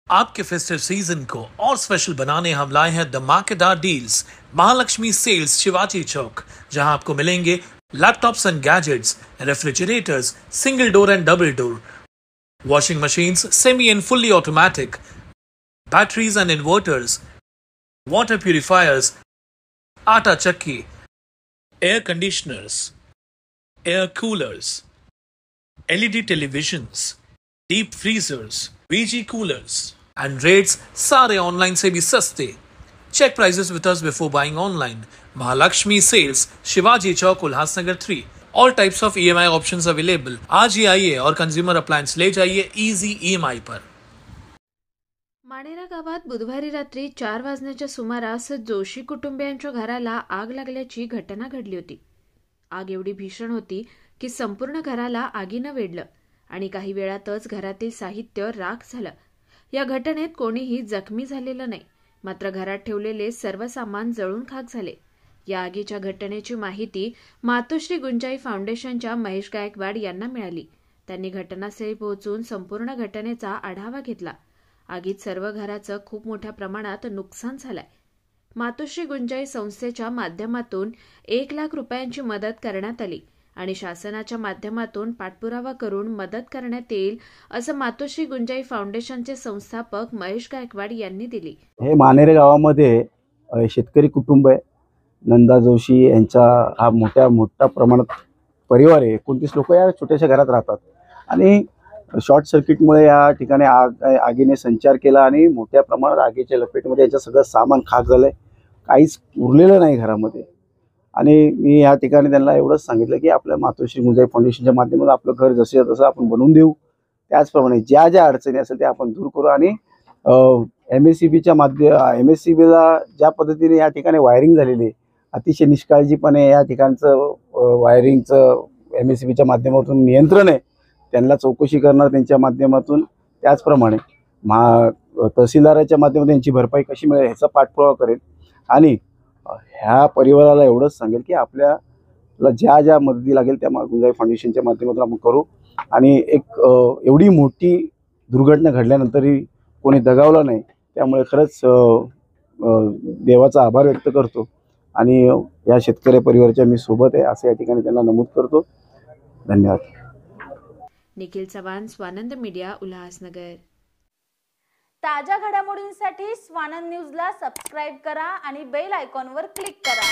आपके festive season को और स्पेशल बनाने हम लाए हैं धमाकेदार डील्स। महालक्ष्मी सेल्स शिवाजी चौक, जहां आपको मिलेंगे laptops end gadgets, refrigerators single door end double door, washing machines semi and fully automatic, batteries and inverters, water purifiers, atta chakki, air conditioners, air coolers, LED televisions, deep freezers, VG coolers, and rates सारे online से भी सस्ते। Check prices with us before buying online. Mahalakshmi Sales, Shivaji Chowk, Ulhasnagar 3. All types of EMI options available. आज ही आइए और consumer appliance ले जाइए easy EMI पर। माणेरा गावात बुधवारी रात्री 4 वाजण्याच्या सुमारास जोशी कुटुंबियांच्या घराला आग लागल्याची घटना घडली होती। आग एवढी भीषण होती की संपूर्ण घराला आगीनं वेढलं आणि काही वेळातच घरातील साहित्य राख झालं। या घटनेत कोणीही जखमी झालेलं नाही, मात्र घरात ठेवलेले सर्व सामान जळून खाक झाले। या आगीच्या घटनेची माहिती मातोश्री गुंजाई फाउंडेशनच्या महेश गायकवाड यांना मिळाली। त्यांनी घटनास्थळी पोहोचून संपूर्ण घटनेचा आढावा घेतला। आगीत सर्व घराचं खूप मोठ्या प्रमाणात नुकसान झालंय। मातोश्री गुंजाई संस्थेच्या माध्यमातून 1 लाख रुपयांची मदत करण्यात आली आणि शासनाच्या माध्यमातून पाठपुरावा करून मदत करण्यात येईल, असं मातोश्री गुंजाई फाउंडेशनचे संस्थापक महेश गायकवाड यांनी दिली। हे माणेरे गावामध्ये शेतकरी कुटुंब आहे। नंदा जोशी यांचा हा मोठा प्रमाणात परिवार आहे। 29 लोक या छोट्याशा घरात राहतात आणि शॉर्ट सर्किटमुळे या ठिकाणी आगीने संचार केला आणि मोठ्या प्रमाणात आगीच्या लपेटमध्ये याचं सगळं सामान खाक झालंय, काहीच उरलेलं नाही घरामध्ये। आणि मी या ठिकाणी त्यांना एवढंच सांगितलं की आपल्या मातोश्री गुंजाई फाउंडेशनच्या माध्यमातून आपलं घर जसं तसं आपण बनवून देऊ, त्याचप्रमाणे ज्या ज्या अडचणी असेल ते आपण दूर करू आणि MSCBच्या MSCBला ज्या पद्धतीने या ठिकाणी वायरिंग झालेली आहे, अतिशय निष्काळजीपणे या ठिकाणचं वायरिंगचं MSCBच्या माध्यमातून नियंत्रण आहे, त्यांना चौकशी करणार त्यांच्या माध्यमातून। त्याचप्रमाणे तहसीलदाराच्या माध्यमातून त्यांची भरपाई कशी मिळेल ह्याचा पाठपुरावा करेल आणि ह्या परिवाराला एवढंच सांगेल की आपल्याला ज्या ज्या मदती लागेल त्या गुंजाई फाउंडेशनच्या माध्यमातून आपण करू। आणि एक एवढी मोठी दुर्घटना घडल्यानंतरही कोणी दगावलं नाही, त्यामुळे खरंच देवाचा आभार व्यक्त करतो आणि या शेतकरी परिवाराच्या मी सोबत आहे असं या ठिकाणी त्यांना नमूद करतो। धन्यवाद। निखिल चव्हाण, स्वानंद मीडिया, उल्हासनगर। ताज्या घडामोडींसाठी स्वानंद न्यूजला सबस्क्राइब करा आणि बेल आयकॉनवर क्लिक करा।